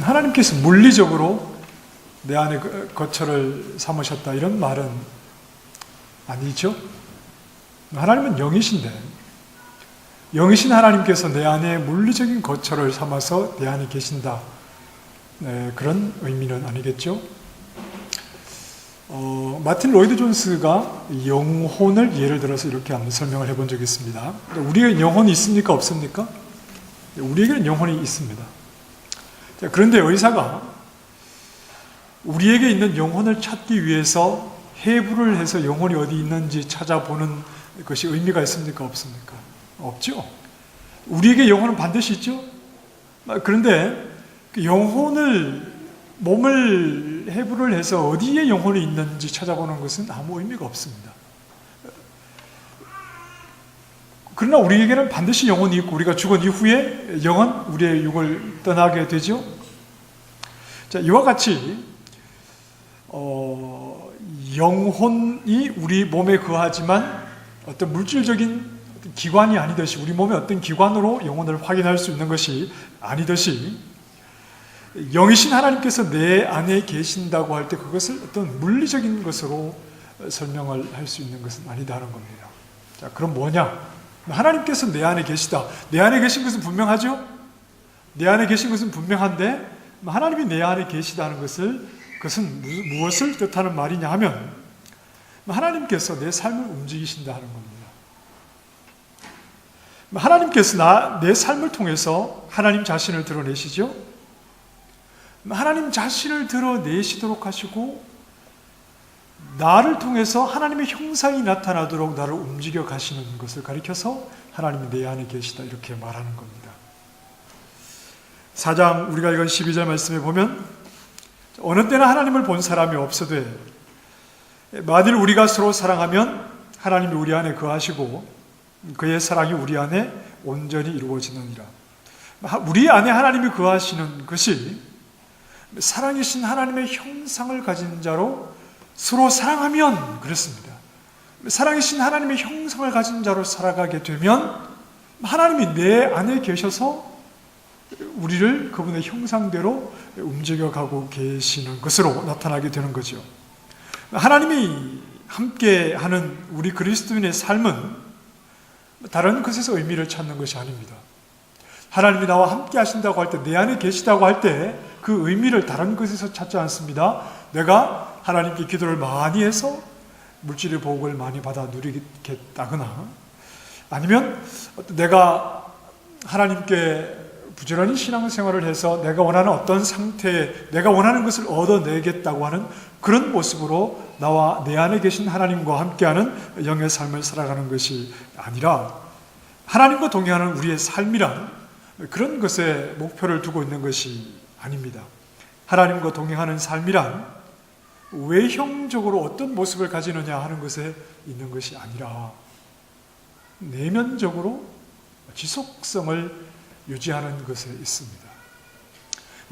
하나님께서 물리적으로 내 안에 거처를 삼으셨다 이런 말은 아니죠. 하나님은 영이신데 영이신 하나님께서 내 안에 물리적인 거처를 삼아서 내 안에 계신다. 그런 의미는 아니겠죠. 마틴 로이드 존스가 영혼을 예를 들어서 이렇게 한번 설명을 해본 적이 있습니다. 우리에게 영혼이 있습니까? 없습니까? 우리에게는 영혼이 있습니다. 그런데 의사가 우리에게 있는 영혼을 찾기 위해서 해부를 해서 영혼이 어디 있는지 찾아보는 것이 의미가 있습니까? 없습니까? 없죠. 우리에게 영혼은 반드시 있죠. 그런데 그 몸을 해부를 해서 어디에 영혼이 있는지 찾아보는 것은 아무 의미가 없습니다. 그러나 우리에게는 반드시 영혼이 있고 우리가 죽은 이후에 영은 우리의 육을 떠나게 되죠. 자, 이와 같이 영혼이 우리 몸에 거하지만 어떤 물질적인 어떤 기관이 아니듯이 우리 몸의 어떤 기관으로 영혼을 확인할 수 있는 것이 아니듯이 영이신 하나님께서 내 안에 계신다고 할 때 그것을 어떤 물리적인 것으로 설명을 할 수 있는 것은 아니다는 겁니다. 자, 그럼 뭐냐? 하나님께서 내 안에 계시다. 내 안에 계신 것은 분명하죠? 내 안에 계신 것은 분명한데 하나님이 내 안에 계시다는 그것은 무엇을 뜻하는 말이냐 하면 하나님께서 내 삶을 움직이신다 하는 겁니다. 하나님께서 내 삶을 통해서 하나님 자신을 드러내시죠? 하나님 자신을 드러내시도록 하시고 나를 통해서 하나님의 형상이 나타나도록 나를 움직여 가시는 것을 가리켜서 하나님이 내 안에 계시다 이렇게 말하는 겁니다. 4장 우리가 읽은 12절 말씀에 보면 어느 때나 하나님을 본 사람이 없어되 만일 우리가 서로 사랑하면 하나님이 우리 안에 거하시고 그의 사랑이 우리 안에 온전히 이루어지느니라. 우리 안에 하나님이 거하시는 것이 사랑이신 하나님의 형상을 가진 자로 서로 사랑하면 그렇습니다. 사랑이신 하나님의 형상을 가진 자로 살아가게 되면 하나님이 내 안에 계셔서 우리를 그분의 형상대로 움직여가고 계시는 것으로 나타나게 되는 거죠. 하나님이 함께하는 우리 그리스도인의 삶은 다른 것에서 의미를 찾는 것이 아닙니다. 하나님이 나와 함께 하신다고 할 때, 내 안에 계시다고 할 때 그 의미를 다른 것에서 찾지 않습니다. 내가 하나님께 기도를 많이 해서 물질의 복을 많이 받아 누리겠다거나 아니면 내가 하나님께 부지런히 신앙생활을 해서 내가 원하는 어떤 상태에 내가 원하는 것을 얻어내겠다고 하는 그런 모습으로 나와 내 안에 계신 하나님과 함께하는 영의 삶을 살아가는 것이 아니라 하나님과 동행하는 우리의 삶이란 그런 것에 목표를 두고 있는 것이 아닙니다. 하나님과 동행하는 삶이란 외형적으로 어떤 모습을 가지느냐 하는 것에 있는 것이 아니라 내면적으로 지속성을 유지하는 것에 있습니다.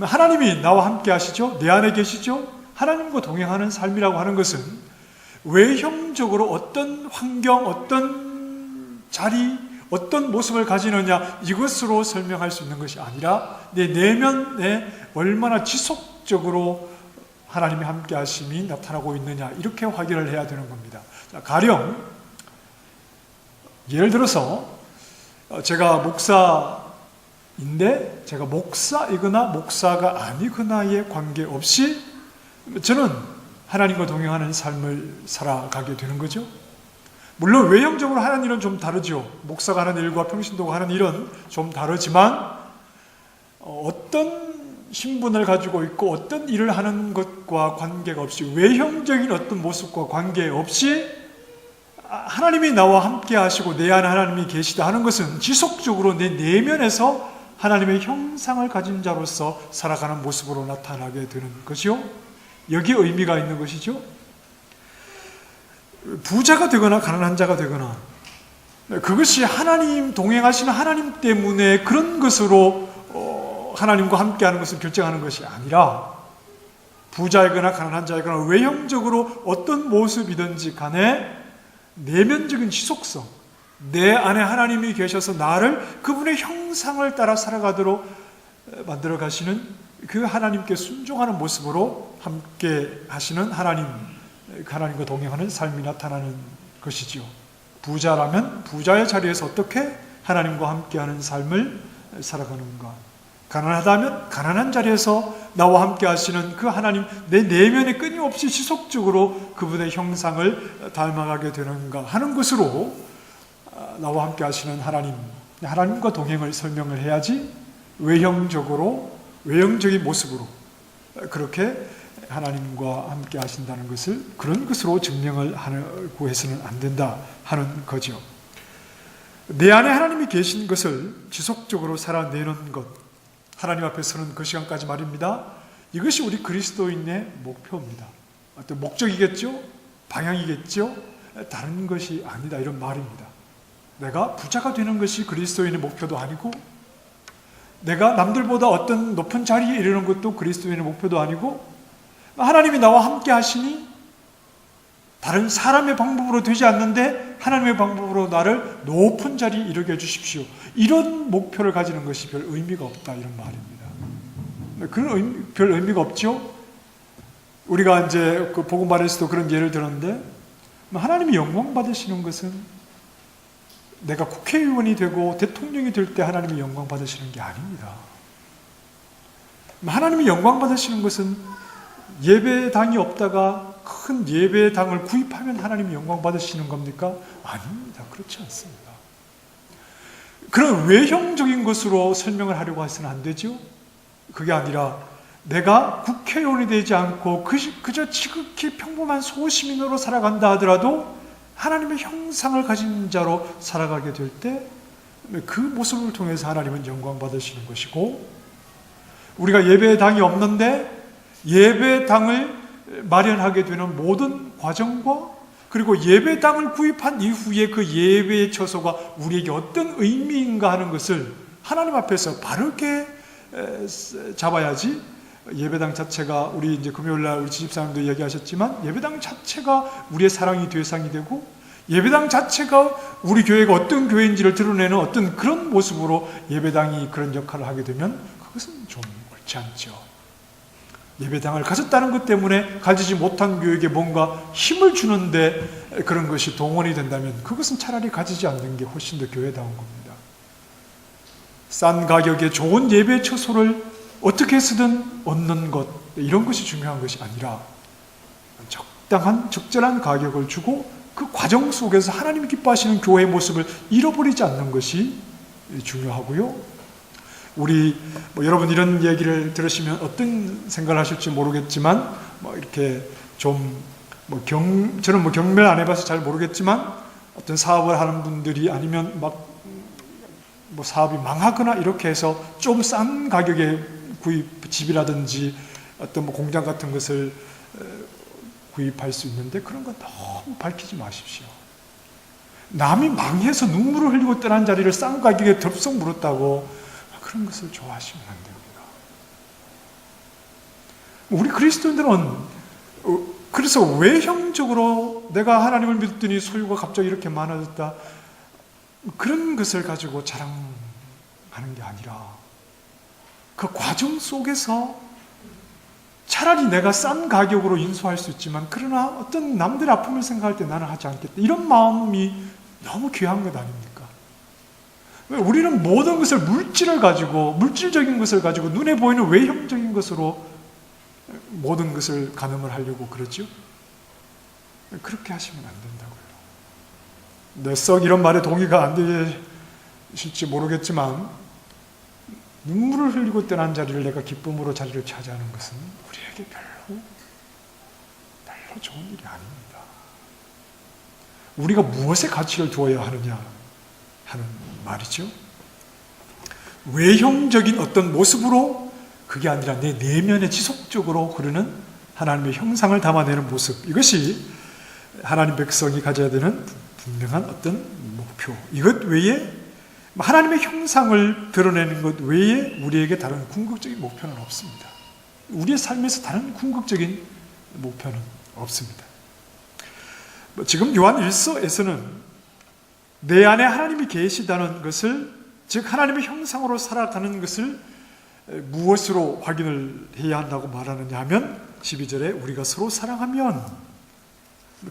하나님이 나와 함께 하시죠? 내 안에 계시죠? 하나님과 동행하는 삶이라고 하는 것은 외형적으로 어떤 환경, 어떤 자리, 어떤 모습을 가지느냐 이것으로 설명할 수 있는 것이 아니라 내 내면에 얼마나 지속적으로 하나님이 함께 하심이 나타나고 있느냐 이렇게 확인을 해야 되는 겁니다. 자, 가령 예를 들어서 제가 목사인데 제가 목사이거나 목사가 아니거나에 관계없이 저는 하나님과 동행하는 삶을 살아가게 되는 거죠. 물론 외형적으로 하는 일은 좀 다르죠. 목사가 하는 일과 평신도가 하는 일은 좀 다르지만 어떤 신분을 가지고 있고 어떤 일을 하는 것과 관계가 없이 외형적인 어떤 모습과 관계없이 하나님이 나와 함께 하시고 내 안에 하나님이 계시다 하는 것은 지속적으로 내 내면에서 하나님의 형상을 가진 자로서 살아가는 모습으로 나타나게 되는 것이요. 여기에 의미가 있는 것이죠. 부자가 되거나 가난한 자가 되거나 그것이 하나님 동행하시는 하나님 때문에 그런 것으로 하나님과 함께하는 것을 결정하는 것이 아니라 부자이거나 가난한 자이거나 외형적으로 어떤 모습이든지 간에 내면적인 지속성, 내 안에 하나님이 계셔서 나를 그분의 형상을 따라 살아가도록 만들어 가시는 그 하나님께 순종하는 모습으로 함께 하시는 하나님과 동행하는 삶이 나타나는 것이지요. 부자라면 부자의 자리에서 어떻게 하나님과 함께하는 삶을 살아가는가? 가난하다면 가난한 자리에서 나와 함께 하시는 그 하나님, 내 내면에 끊임없이 지속적으로 그분의 형상을 닮아가게 되는가 하는 것으로 나와 함께 하시는 하나님과 동행을 설명을 해야지 외형적인 모습으로 그렇게 하나님과 함께 하신다는 것을 그런 것으로 증명을 하고 해서는 안 된다 하는 거죠. 내 안에 하나님이 계신 것을 지속적으로 살아내는 것, 하나님 앞에 서는 그 시간까지 말입니다. 이것이 우리 그리스도인의 목표입니다. 어떤 목적이겠죠? 방향이겠죠? 다른 것이 아니다 이런 말입니다. 내가 부자가 되는 것이 그리스도인의 목표도 아니고, 내가 남들보다 어떤 높은 자리에 이르는 것도 그리스도인의 목표도 아니고, 하나님이 나와 함께 하시니 다른 사람의 방법으로 되지 않는데 하나님의 방법으로 나를 높은 자리에 이르게 해주십시오. 이런 목표를 가지는 것이 별 의미가 없다 이런 말입니다. 그런 별 의미가 없죠. 우리가 이제 그 복음발에서도 그런 예를 들었는데, 하나님이 영광 받으시는 것은 내가 국회의원이 되고 대통령이 될 때 하나님이 영광 받으시는 게 아닙니다. 하나님이 영광 받으시는 것은 예배당이 없다가 큰 예배당을 구입하면 하나님이 영광 받으시는 겁니까? 아닙니다. 그렇지 않습니다. 그런 외형적인 것으로 설명을 하려고 해서는 안 되죠. 그게 아니라 내가 국회의원이 되지 않고 그저 지극히 평범한 소시민으로 살아간다 하더라도 하나님의 형상을 가진 자로 살아가게 될 때 그 모습을 통해서 하나님은 영광 받으시는 것이고, 우리가 예배당이 없는데 예배당을 마련하게 되는 모든 과정과, 그리고 예배당을 구입한 이후에 그 예배의 처소가 우리에게 어떤 의미인가 하는 것을 하나님 앞에서 바르게 잡아야지. 예배당 자체가, 우리 이제 금요일날 우리 지집사님도 얘기하셨지만, 예배당 자체가 우리의 사랑의 대상이 되고, 예배당 자체가 우리 교회가 어떤 교회인지를 드러내는 어떤 그런 모습으로 예배당이 그런 역할을 하게 되면 그것은 좀 옳지 않죠. 예배당을 가졌다는 것 때문에 가지지 못한 교회에게 뭔가 힘을 주는데 그런 것이 동원이 된다면 그것은 차라리 가지지 않는 게 훨씬 더 교회다운 겁니다. 싼 가격에 좋은 예배 처소를 어떻게 해서든 얻는 것, 이런 것이 중요한 것이 아니라 적절한 가격을 주고 그 과정 속에서 하나님이 기뻐하시는 교회의 모습을 잃어버리지 않는 것이 중요하고요. 우리 여러분 이런 얘기를 들으시면 어떤 생각을 하실지 모르겠지만, 이렇게 좀 저는 경매를 안 해봐서 잘 모르겠지만, 어떤 사업을 하는 분들이 아니면 사업이 망하거나 이렇게 해서 좀 싼 가격에 집이라든지 어떤 공장 같은 것을 구입할 수 있는데, 그런 건 너무 밝히지 마십시오. 남이 망해서 눈물을 흘리고 떠난 자리를 싼 가격에 덥석 물었다고 그런 것을 좋아하시면 안 됩니다. 우리 그리스도인들은 그래서 외형적으로 내가 하나님을 믿더니 소유가 갑자기 이렇게 많아졌다, 그런 것을 가지고 자랑하는 게 아니라 그 과정 속에서 차라리 내가 싼 가격으로 인수할 수 있지만, 그러나 어떤 남들의 아픔을 생각할 때 나는 하지 않겠다, 이런 마음이 너무 귀한 것 아닙니까? 우리는 모든 것을 물질적인 것을 가지고 눈에 보이는 외형적인 것으로 모든 것을 가늠을 하려고 그러죠. 그렇게 하시면 안 된다고요. 썩 이런 말에 동의가 안 되실지 모르겠지만, 눈물을 흘리고 떠난 자리를 내가 기쁨으로 자리를 차지하는 것은 우리에게 별로 좋은 일이 아닙니다. 우리가 무엇에 가치를 두어야 하느냐 하는 말이죠. 외형적인 어떤 모습으로, 그게 아니라 내 내면에 지속적으로 흐르는 하나님의 형상을 담아내는 모습, 이것이 하나님 백성이 가져야 되는 분명한 어떤 목표. 이것 외에, 하나님의 형상을 드러내는 것 외에 우리에게 다른 궁극적인 목표는 없습니다. 우리의 삶에서 다른 궁극적인 목표는 없습니다. 지금 요한 1서에서는 내 안에 하나님이 계시다는 것을, 즉 하나님의 형상으로 살아가는 것을 무엇으로 확인을 해야 한다고 말하느냐 하면 12절에 우리가 서로 사랑하면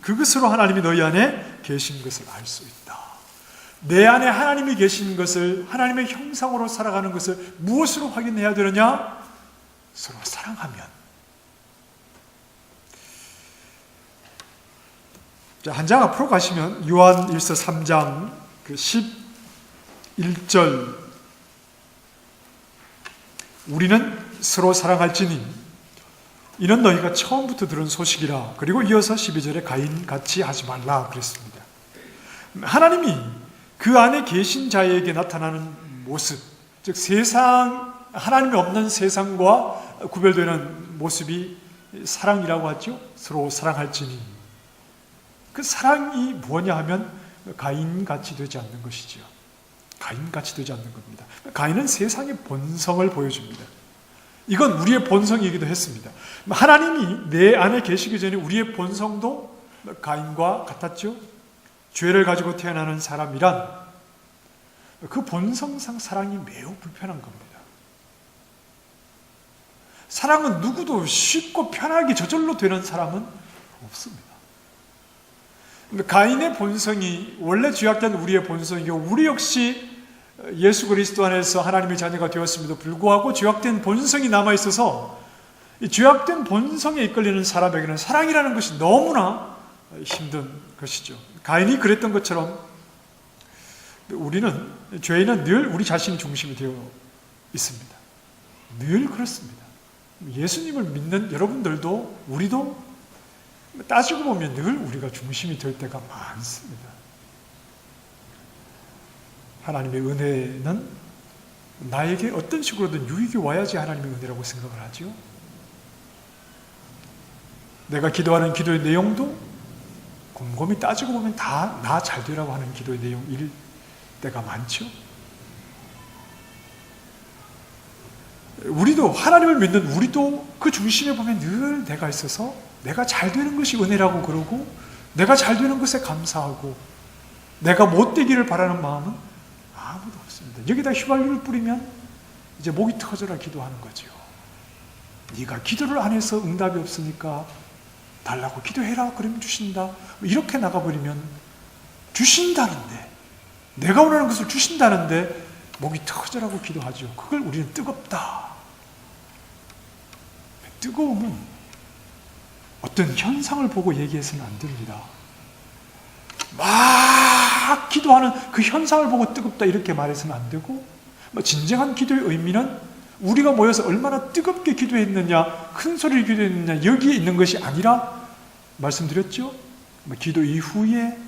그것으로 하나님이 너희 안에 계신 것을 알 수 있다. 내 안에 하나님이 계신 것을, 하나님의 형상으로 살아가는 것을 무엇으로 확인해야 되느냐? 서로 사랑하면. 자, 한 장 앞으로 가시면 요한 1서 3장 11절 우리는 서로 사랑할지니 이는 너희가 처음부터 들은 소식이라. 그리고 이어서 12절에 가인같이 하지 말라 그랬습니다. 하나님이 그 안에 계신 자에게 나타나는 모습, 즉 하나님이 없는 세상과 구별되는 모습이 사랑이라고 하죠. 서로 사랑할지니. 그 사랑이 뭐냐 하면 가인같이 되지 않는 것이죠. 가인같이 되지 않는 겁니다. 가인은 세상의 본성을 보여줍니다. 이건 우리의 본성이기도 했습니다. 하나님이 내 안에 계시기 전에 우리의 본성도 가인과 같았죠. 죄를 가지고 태어나는 사람이란 그 본성상 사랑이 매우 불편한 겁니다. 사랑은 누구도 쉽고 편하게 저절로 되는 사람은 없습니다. 가인의 본성이 원래 죄악된 우리의 본성이고 우리 역시 예수 그리스도 안에서 하나님의 자녀가 되었음에도 불구하고 죄악된 본성이 남아있어서 이 죄악된 본성에 이끌리는 사람에게는 사랑이라는 것이 너무나 힘든 것이죠. 가인이 그랬던 것처럼 우리는, 죄인은 늘 우리 자신이 중심이 되어 있습니다. 늘 그렇습니다. 예수님을 믿는 여러분들도 우리도 따지고 보면 늘 우리가 중심이 될 때가 많습니다. 하나님의 은혜는 나에게 어떤 식으로든 유익이 와야지 하나님의 은혜라고 생각을 하죠. 내가 기도하는 기도의 내용도 곰곰이 따지고 보면 다 나 잘 되라고 하는 기도의 내용일 때가 많죠. 우리도 하나님을 믿는 우리도 그 중심에 보면 늘 내가 있어서 내가 잘 되는 것이 은혜라고 그러고 내가 잘 되는 것에 감사하고 내가 못되기를 바라는 마음은 아무도 없습니다. 여기다 휘발유를 뿌리면 이제 목이 터져라 기도하는 거죠. 네가 기도를 안 해서 응답이 없으니까 달라고 기도해라 그러면 주신다. 이렇게 나가버리면 주신다는데, 내가 원하는 것을 주신다는데 목이 터져라고 기도하죠. 그걸 우리는 뜨겁다. 뜨거움은 어떤 현상을 보고 얘기해서는 안 됩니다. 막 기도하는 그 현상을 보고 뜨겁다 이렇게 말해서는 안 되고, 진정한 기도의 의미는 우리가 모여서 얼마나 뜨겁게 기도했느냐, 큰 소리를 기도했느냐 여기에 있는 것이 아니라, 말씀드렸죠? 기도 이후에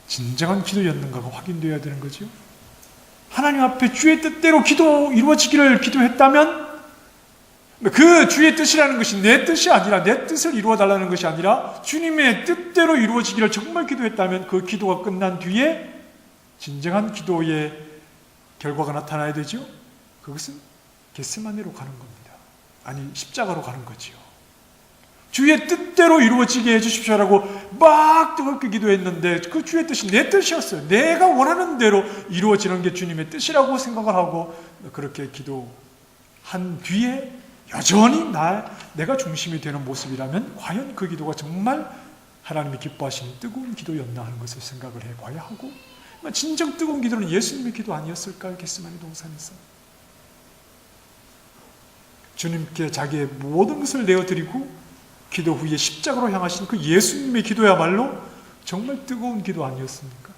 진정한 기도였는가가 확인되어야 되는 거죠. 하나님 앞에 주의 뜻대로 기도 이루어지기를 기도했다면 그 주의 뜻이라는 것이 내 뜻이 아니라, 내 뜻을 이루어달라는 것이 아니라 주님의 뜻대로 이루어지기를 정말 기도했다면 그 기도가 끝난 뒤에 진정한 기도의 결과가 나타나야 되죠. 그것은 겟세마네로 가는 겁니다. 아니, 십자가로 가는 거지요. 주의 뜻대로 이루어지게 해주십시오라고 막 뜨겁게 기도했는데 그 주의 뜻이 내 뜻이었어요. 내가 원하는 대로 이루어지는 게 주님의 뜻이라고 생각을 하고 그렇게 기도한 뒤에 여전히 내가 중심이 되는 모습이라면 과연 그 기도가 정말 하나님이 기뻐하시는 뜨거운 기도였나 하는 것을 생각을 해봐야 하고, 진정 뜨거운 기도는 예수님의 기도 아니었을까요? 겟세마네 동산에서 주님께 자기의 모든 것을 내어드리고 기도 후에 십자가로 향하신 그 예수님의 기도야말로 정말 뜨거운 기도 아니었습니까?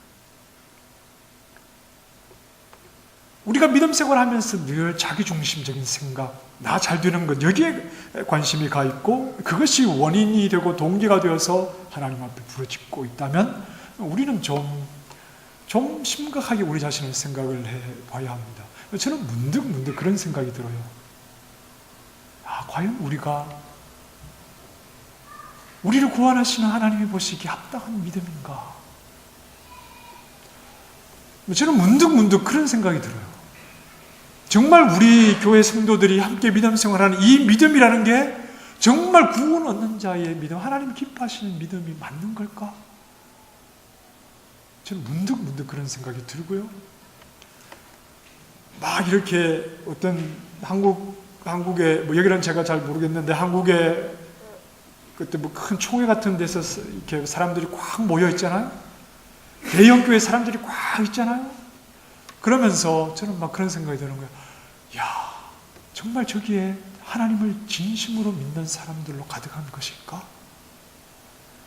우리가 믿음 생활하면서 늘 자기중심적인 생각, 나 잘 되는 것, 여기에 관심이 가 있고 그것이 원인이 되고 동기가 되어서 하나님 앞에 부르짖고 있다면 우리는 좀 심각하게 우리 자신을 생각을 해봐야 합니다. 저는 문득 그런 생각이 들어요. 과연 우리를 구원하시는 하나님이 보시기에 합당한 믿음인가? 저는 문득 그런 생각이 들어요. 정말 우리 교회 성도들이 함께 믿음 생활하는 이 믿음이라는 게 정말 구원 얻는 자의 믿음, 하나님 기뻐하시는 믿음이 맞는 걸까? 저는 문득 그런 생각이 들고요. 막 이렇게 어떤 한국에, 뭐 여기는 제가 잘 모르겠는데, 한국에 그때 뭐 큰 총회 같은 데서 이렇게 사람들이 꽉 모여 있잖아요. 대형 교회 사람들이 꽉 있잖아요. 그러면서 저는 막 그런 생각이 드는 거예요. 야, 정말 저기에 하나님을 진심으로 믿는 사람들로 가득한 것일까?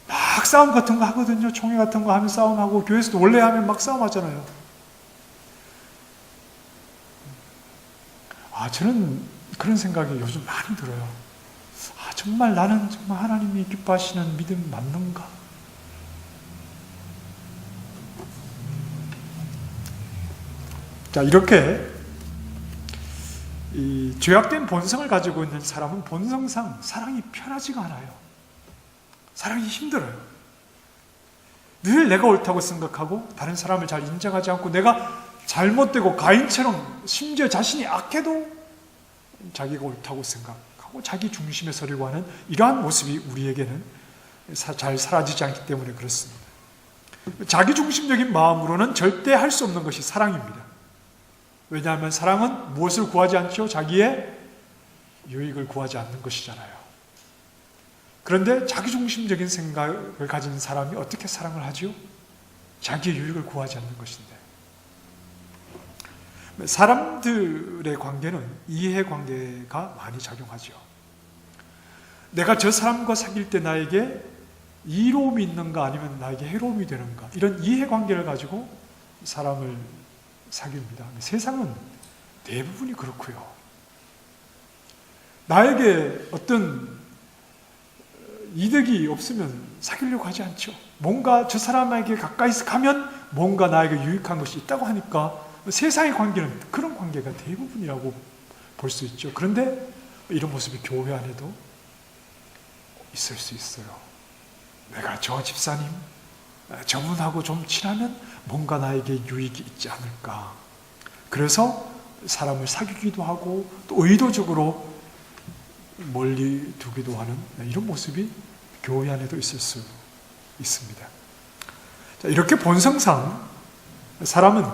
막 싸움 같은 거 하거든요. 총회 같은 거 하면 싸움하고, 교회에서도 원래 하면 막 싸움하잖아요. 저는 그런 생각이 요즘 많이 들어요. 정말 나는 정말 하나님이 기뻐하시는 믿음 맞는가? 자, 이렇게 이 죄악된 본성을 가지고 있는 사람은 본성상 사랑이 편하지가 않아요. 사랑이 힘들어요. 늘 내가 옳다고 생각하고 다른 사람을 잘 인정하지 않고 내가 잘못되고 가인처럼 심지어 자신이 악해도 자기가 옳다고 생각하고 자기 중심에 서려고 하는 이러한 모습이 우리에게는 잘 사라지지 않기 때문에 그렇습니다. 자기 중심적인 마음으로는 절대 할 수 없는 것이 사랑입니다. 왜냐하면 사랑은 무엇을 구하지 않죠? 자기의 유익을 구하지 않는 것이잖아요. 그런데 자기중심적인 생각을 가진 사람이 어떻게 사랑을 하죠? 자기의 유익을 구하지 않는 것인데. 사람들의 관계는 이해관계가 많이 작용하죠. 내가 저 사람과 사귈 때 나에게 이로움이 있는가 아니면 나에게 해로움이 되는가, 이런 이해관계를 가지고 사람을 사귀입니다. 세상은 대부분이 그렇고요. 나에게 어떤 이득이 없으면 사귀려고 하지 않죠. 뭔가 저 사람에게 가까이서 가면 뭔가 나에게 유익한 것이 있다고 하니까 세상의 관계는 그런 관계가 대부분이라고 볼 수 있죠. 그런데 이런 모습이 교회 안에도 있을 수 있어요. 내가 저 집사님, 저분하고 좀 친하면 뭔가 나에게 유익이 있지 않을까. 그래서 사람을 사귀기도 하고 또 의도적으로 멀리 두기도 하는 이런 모습이 교회 안에도 있을 수 있습니다. 자, 이렇게 본성상 사람은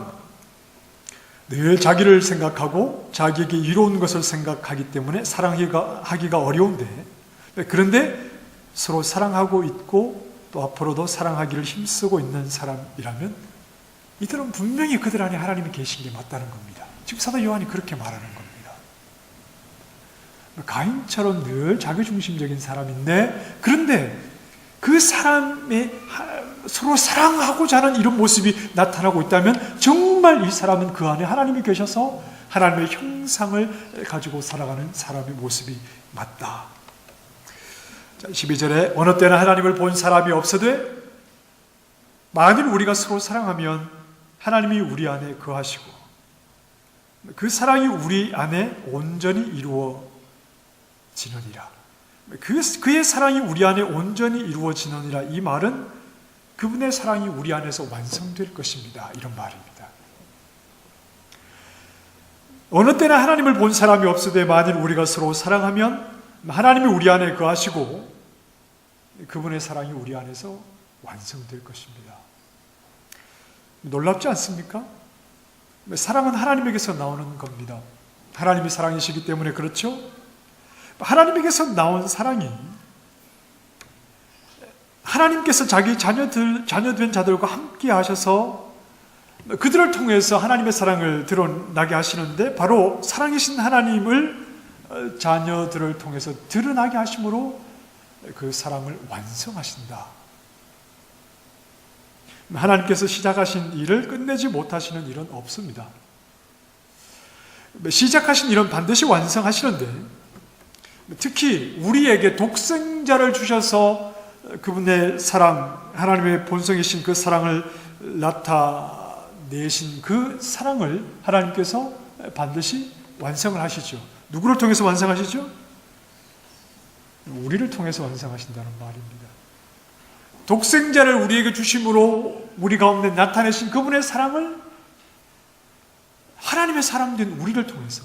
늘 자기를 생각하고 자기에게 이로운 것을 생각하기 때문에 사랑하기가 어려운데, 그런데 서로 사랑하고 있고 또 앞으로도 사랑하기를 힘쓰고 있는 사람이라면 이들은 분명히 그들 안에 하나님이 계신 게 맞다는 겁니다. 지금 사도 요한이 그렇게 말하는 겁니다. 가인처럼 늘 자기중심적인 사람인데, 그런데 그 사람의 서로 사랑하고자 하는 이런 모습이 나타나고 있다면 정말 이 사람은 그 안에 하나님이 계셔서 하나님의 형상을 가지고 살아가는 사람의 모습이 맞다. 12절에 어느 때나 하나님을 본 사람이 없어되 만일 우리가 서로 사랑하면 하나님이 우리 안에 거하시고 그 사랑이 우리 안에 온전히 이루어지느니라. 그의 사랑이 우리 안에 온전히 이루어지느니라. 이 말은 그분의 사랑이 우리 안에서 완성될 것입니다. 이런 말입니다. 어느 때나 하나님을 본 사람이 없으되 만일 우리가 서로 사랑하면 하나님이 우리 안에 거하시고 그분의 사랑이 우리 안에서 완성될 것입니다. 놀랍지 않습니까? 사랑은 하나님에게서 나오는 겁니다. 하나님이 사랑이시기 때문에 그렇죠? 하나님에게서 나온 사랑이 하나님께서 자기 자녀된 자들과 함께 하셔서 그들을 통해서 하나님의 사랑을 드러나게 하시는데, 바로 사랑이신 하나님을 자녀들을 통해서 드러나게 하심으로 그 사랑을 완성하신다. 하나님께서 시작하신 일을 끝내지 못하시는 일은 없습니다. 시작하신 일은 반드시 완성하시는데, 특히 우리에게 독생자를 주셔서 그분의 사랑, 하나님의 본성이신 그 사랑을 나타내신 그 사랑을 하나님께서 반드시 완성을 하시죠. 누구를 통해서 완성하시죠? 우리를 통해서 완성하신다는 말입니다. 독생자를 우리에게 주심으로 우리 가운데 나타내신 그분의 사랑을 하나님의 사람된 우리를 통해서,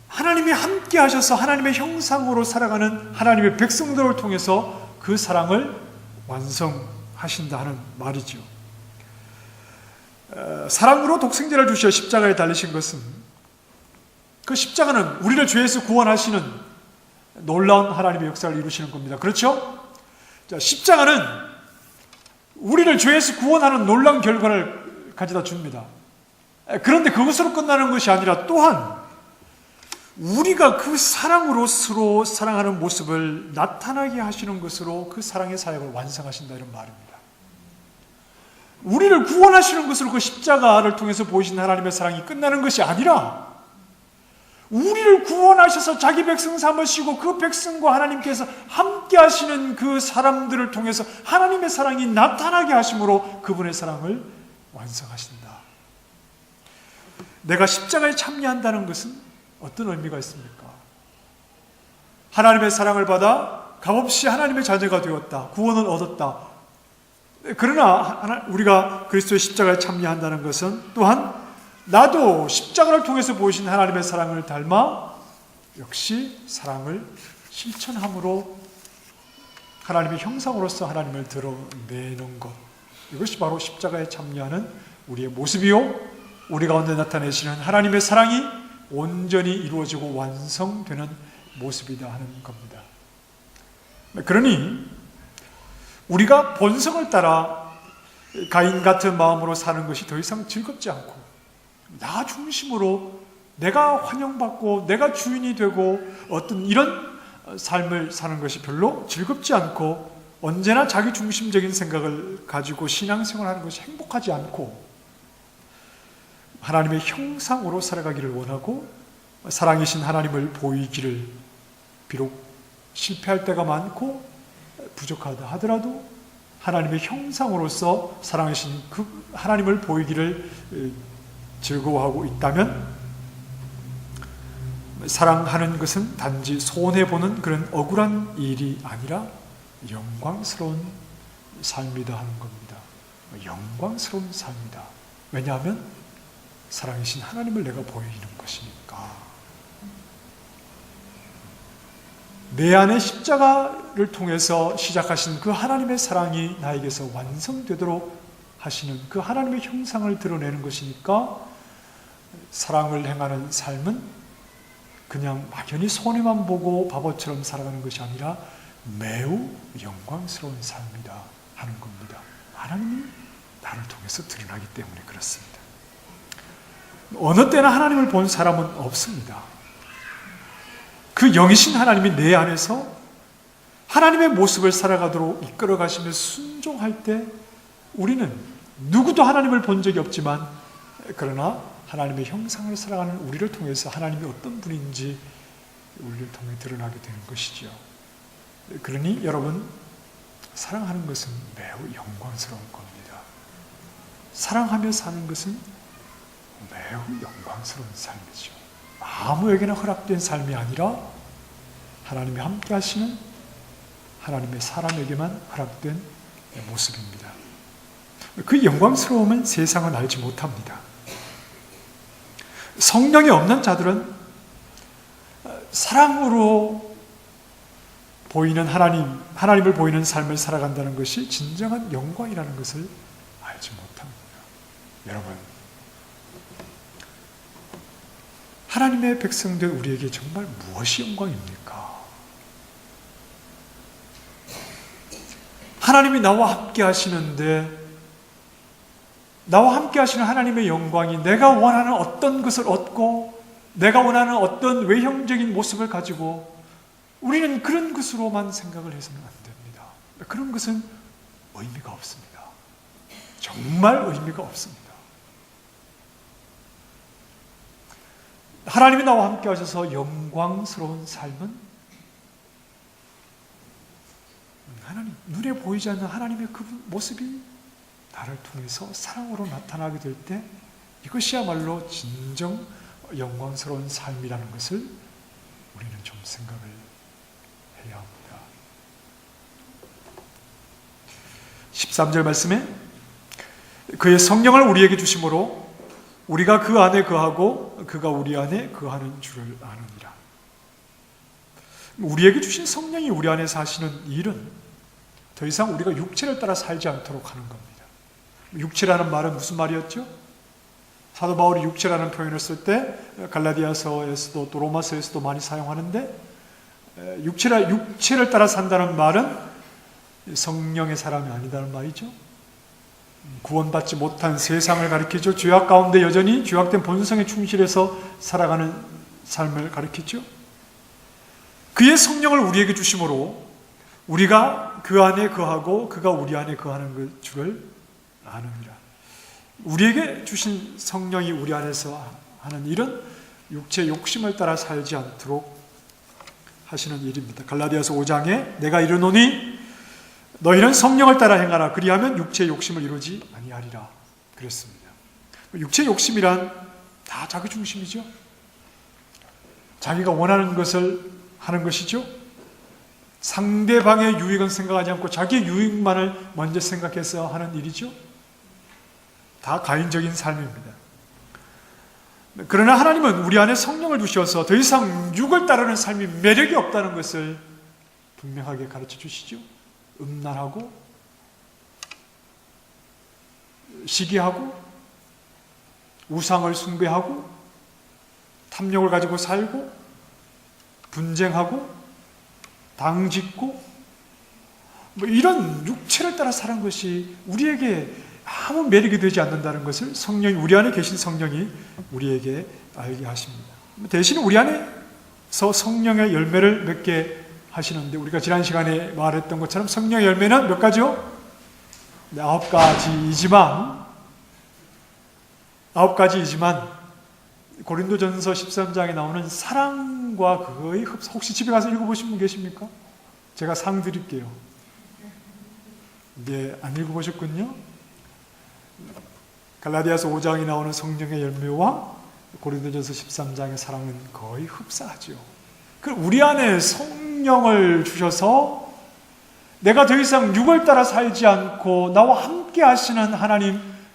하나님이 함께 하셔서 하나님의 형상으로 살아가는 하나님의 백성들을 통해서 그 사랑을 완성하신다는 말이죠. 사랑으로 독생자를 주셔 십자가에 달리신 것은 그 십자가는 우리를 죄에서 구원하시는 놀라운 하나님의 역사를 이루시는 겁니다. 그렇죠? 자, 십자가는 우리를 죄에서 구원하는 놀라운 결과를 가져다 줍니다. 그런데 그것으로 끝나는 것이 아니라 또한 우리가 그 사랑으로 서로 사랑하는 모습을 나타나게 하시는 것으로 그 사랑의 사역을 완성하신다, 이런 말입니다. 우리를 구원하시는 것으로 그 십자가를 통해서 보이신 하나님의 사랑이 끝나는 것이 아니라 우리를 구원하셔서 자기 백성 삼으시고 그 백성과 하나님께서 함께 하시는 그 사람들을 통해서 하나님의 사랑이 나타나게 하심으로 그분의 사랑을 완성하신다. 내가 십자가에 참여한다는 것은 어떤 의미가 있습니까? 하나님의 사랑을 받아 값없이 하나님의 자녀가 되었다. 구원을 얻었다. 그러나 우리가 그리스도의 십자가에 참여한다는 것은 또한 나도 십자가를 통해서 보이신 하나님의 사랑을 닮아 역시 사랑을 실천함으로 하나님의 형상으로서 하나님을 드러내는 것, 이것이 바로 십자가에 참여하는 우리의 모습이요, 우리 가운데 나타내시는 하나님의 사랑이 온전히 이루어지고 완성되는 모습이다 하는 겁니다. 그러니 우리가 본성을 따라 가인 같은 마음으로 사는 것이 더 이상 즐겁지 않고 나 중심으로 내가 환영받고 내가 주인이 되고 어떤 이런 삶을 사는 것이 별로 즐겁지 않고 언제나 자기 중심적인 생각을 가지고 신앙생활하는 것이 행복하지 않고 하나님의 형상으로 살아가기를 원하고 사랑이신 하나님을 보이기를, 비록 실패할 때가 많고 부족하다 하더라도 하나님의 형상으로서 사랑이신 그 하나님을 보이기를 즐거워하고 있다면 사랑하는 것은 단지 손해보는 그런 억울한 일이 아니라 영광스러운 삶이다 하는 겁니다. 영광스러운 삶이다. 왜냐하면 사랑이신 하나님을 내가 보이는 것이니까. 내 안에 십자가를 통해서 시작하신 그 하나님의 사랑이 나에게서 완성되도록 하시는 그 하나님의 형상을 드러내는 것이니까 사랑을 행하는 삶은 그냥 막연히 손해만 보고 바보처럼 살아가는 것이 아니라 매우 영광스러운 삶이다 하는 겁니다. 하나님이 나를 통해서 드러나기 때문에 그렇습니다. 어느 때나 하나님을 본 사람은 없습니다. 그 영이신 하나님이 내 안에서 하나님의 모습을 살아가도록 이끌어 가시며 순종할 때 우리는 누구도 하나님을 본 적이 없지만 그러나 하나님의 형상을 살아가는 우리를 통해서 하나님이 어떤 분인지 우리를 통해 드러나게 되는 것이죠. 그러니 여러분, 사랑하는 것은 매우 영광스러운 겁니다. 사랑하며 사는 것은 매우 영광스러운 삶이죠. 아무에게나 허락된 삶이 아니라 하나님이 함께 하시는 하나님의 사람에게만 허락된 모습입니다. 그 영광스러움은 세상은 알지 못합니다. 성령이 없는 자들은 사랑으로 보이는 하나님을 보이는 삶을 살아간다는 것이 진정한 영광이라는 것을 알지 못합니다. 여러분, 하나님의 백성들 우리에게 정말 무엇이 영광입니까? 하나님이 나와 함께 하시는데 나와 함께 하시는 하나님의 영광이 내가 원하는 어떤 것을 얻고 내가 원하는 어떤 외형적인 모습을 가지고 우리는 그런 것으로만 생각을 해서는 안 됩니다. 그런 것은 의미가 없습니다. 정말 의미가 없습니다. 하나님이 나와 함께 하셔서 영광스러운 삶은 하나님, 눈에 보이지 않는 하나님의 그 모습이 나를 통해서 사랑으로 나타나게 될 때 이것이야말로 진정 영광스러운 삶이라는 것을 우리는 좀 생각을 해야 합니다. 13절 말씀에 그의 성령을 우리에게 주심으로 우리가 그 안에 거하고 그가 우리 안에 거하는 줄을 아느니라. 우리에게 주신 성령이 우리 안에 사시는 일은 더 이상 우리가 육체를 따라 살지 않도록 하는 겁니다. 육체라는 말은 무슨 말이었죠? 사도 바울이 육체라는 표현을 쓸 때 갈라디아서에서도 또 로마서에서도 많이 사용하는데, 육체를 따라 산다는 말은 성령의 사람이 아니다는 말이죠. 구원받지 못한 세상을 가리키죠. 죄악 가운데 여전히 죄악된 본성에 충실해서 살아가는 삶을 가리키죠. 그의 성령을 우리에게 주심으로 우리가 그 안에 거하고 그가 우리 안에 거하는 줄을 아느니라. 우리에게 주신 성령이 우리 안에서 하는 일은 육체 욕심을 따라 살지 않도록 하시는 일입니다. 갈라디아서 5장에 내가 이르노니 너희는 성령을 따라 행하라. 그리하면 육체의 욕심을 이루지 아니하리라 그랬습니다. 육체의 욕심이란 다 자기 중심이죠. 자기가 원하는 것을 하는 것이죠. 상대방의 유익은 생각하지 않고 자기의 유익만을 먼저 생각해서 하는 일이죠. 다 가인적인 삶입니다. 그러나 하나님은 우리 안에 성령을 두셔서 더 이상 육을 따르는 삶이 매력이 없다는 것을 분명하게 가르쳐 주시죠. 음란하고 시기하고 우상을 숭배하고 탐욕을 가지고 살고 분쟁하고 당짓고 이런 육체를 따라 사는 것이 우리에게 아무 매력이 되지 않는다는 것을 우리 안에 계신 성령이 우리에게 알게 하십니다. 대신 우리 안에서 성령의 열매를 맺게 하시는데, 우리가 지난 시간에 말했던 것처럼 성령의 열매는 몇 가지요? 9가지이지만 고린도전서 13장에 나오는 사랑과 거의 혹시 집에 가서 읽어보신 분 계십니까? 제가 상 드릴게요. 네, 안 읽어보셨군요. 갈라디아서 5장에 나오는 성령의 열매와 고린도전서 13장의 사랑은 거의 흡사하죠. 우리 안에 성령을 주셔서 내가 더 이상 육을 따라 살지 않고 나와 함께 하시는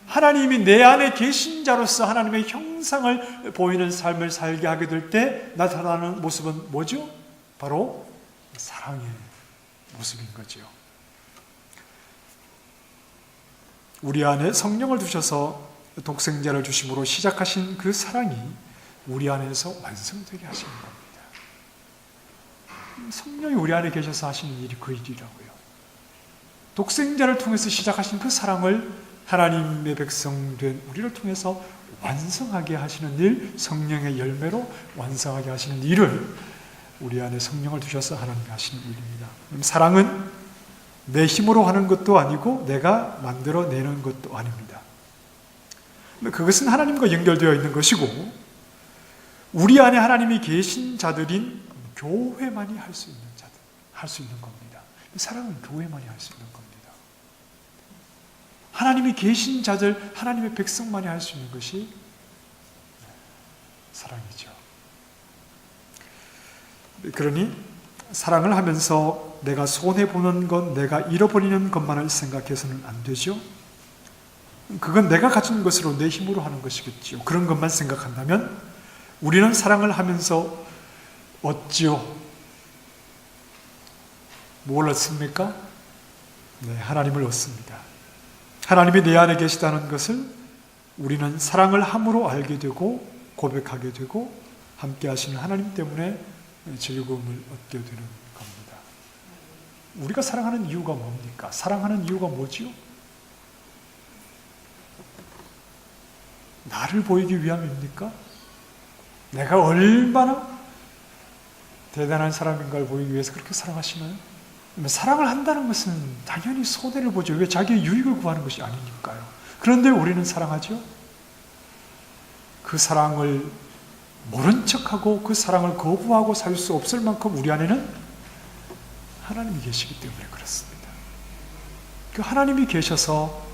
하나님이 내 안에 계신 자로서 하나님의 형상을 보이는 삶을 살게 하게 될 때 나타나는 모습은 뭐죠? 바로 사랑의 모습인 거죠. 우리 안에 성령을 두셔서 독생자를 주심으로 시작하신 그 사랑이 우리 안에서 완성되게 하시는 겁니다. 성령이 우리 안에 계셔서 하시는 일이 그 일이라고요. 독생자를 통해서 시작하신 그 사랑을 하나님의 백성된 우리를 통해서 완성하게 하시는 일, 성령의 열매로 완성하게 하시는 일을 우리 안에 성령을 두셔서 하나님이 하시는 일입니다. 사랑은 내 힘으로 하는 것도 아니고 내가 만들어내는 것도 아닙니다. 그것은 하나님과 연결되어 있는 것이고 우리 안에 하나님이 계신 자들인 교회만이 할 수 있는 겁니다. 사랑은 교회만이 할 수 있는 겁니다. 하나님이 계신 자들, 하나님의 백성만이 할 수 있는 것이 사랑이죠. 그러니 사랑을 하면서 내가 손해보는 것, 내가 잃어버리는 것만을 생각해서는 안 되죠. 그건 내가 가진 것으로 내 힘으로 하는 것이겠죠. 그런 것만 생각한다면 우리는 사랑을 하면서 얻지요. 뭘 얻습니까? 네, 하나님을 얻습니다. 하나님이 내 안에 계시다는 것을 우리는 사랑을 함으로 알게 되고 고백하게 되고 함께 하시는 하나님 때문에 즐거움을 얻게 되는 겁니다. 우리가 사랑하는 이유가 뭡니까? 사랑하는 이유가 뭐지요? 나를 보이기 위함입니까? 내가 얼마나 대단한 사람인가를 보이기 위해서 그렇게 사랑하시나요? 사랑을 한다는 것은 당연히 손해를 보죠. 왜? 자기의 유익을 구하는 것이 아니니까요. 그런데 우리는 사랑하죠? 그 사랑을 모른 척하고 그 사랑을 거부하고 살 수 없을 만큼 우리 안에는 하나님이 계시기 때문에 그렇습니다. 그 하나님이 계셔서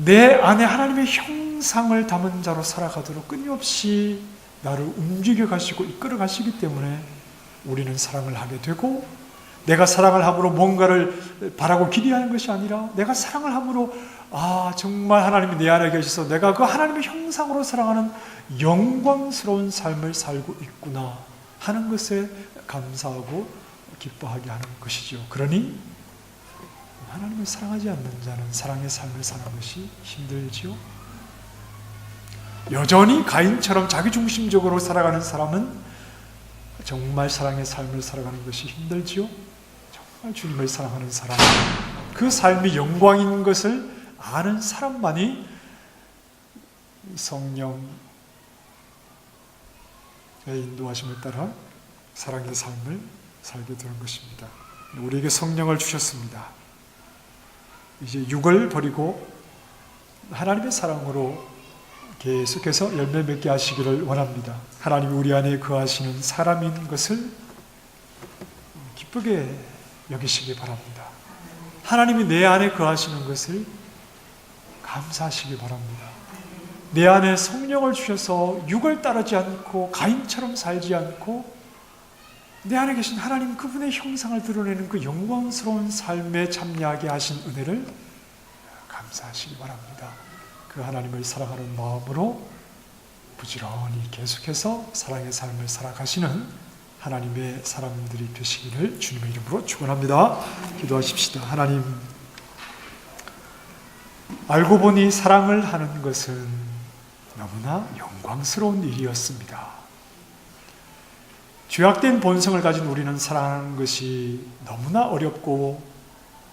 내 안에 하나님의 형상을 담은 자로 살아가도록 끊임없이 나를 움직여 가시고 이끌어 가시기 때문에 우리는 사랑을 하게 되고, 내가 사랑을 함으로 뭔가를 바라고 기대하는 것이 아니라 내가 사랑을 함으로 정말 하나님이 내 안에 계셔서 내가 그 하나님의 형상으로 사랑하는 영광스러운 삶을 살고 있구나 하는 것에 감사하고 기뻐하게 하는 것이죠. 그러니 하나님을 사랑하지 않는 자는 사랑의 삶을 사는 것이 힘들지요. 여전히 가인처럼 자기중심적으로 살아가는 사람은 정말 사랑의 삶을 살아가는 것이 힘들지요. 정말 주님을 사랑하는 사람, 그 삶이 영광인 것을 아는 사람만이 성령의 인도하심을 따라 사랑의 삶을 살게 되는 것입니다. 우리에게 성령을 주셨습니다. 이제 육을 버리고 하나님의 사랑으로 계속해서 열매 맺게 하시기를 원합니다. 하나님이 우리 안에 거하시는 사람인 것을 기쁘게 여기시기 바랍니다. 하나님이 내 안에 거하시는 것을 감사하시기 바랍니다. 내 안에 성령을 주셔서 육을 따르지 않고 가인처럼 살지 않고 내 안에 계신 하나님 그분의 형상을 드러내는 그 영광스러운 삶에 참여하게 하신 은혜를 감사하시기 바랍니다. 그 하나님을 사랑하는 마음으로 부지런히 계속해서 사랑의 삶을 살아가시는 하나님의 사람들이 되시기를 주님의 이름으로 축원합니다. 기도하십시다. 하나님, 알고 보니 사랑을 하는 것은 너무나 영광스러운 일이었습니다. 죄악된 본성을 가진 우리는 사랑하는 것이 너무나 어렵고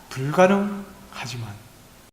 불가능하지만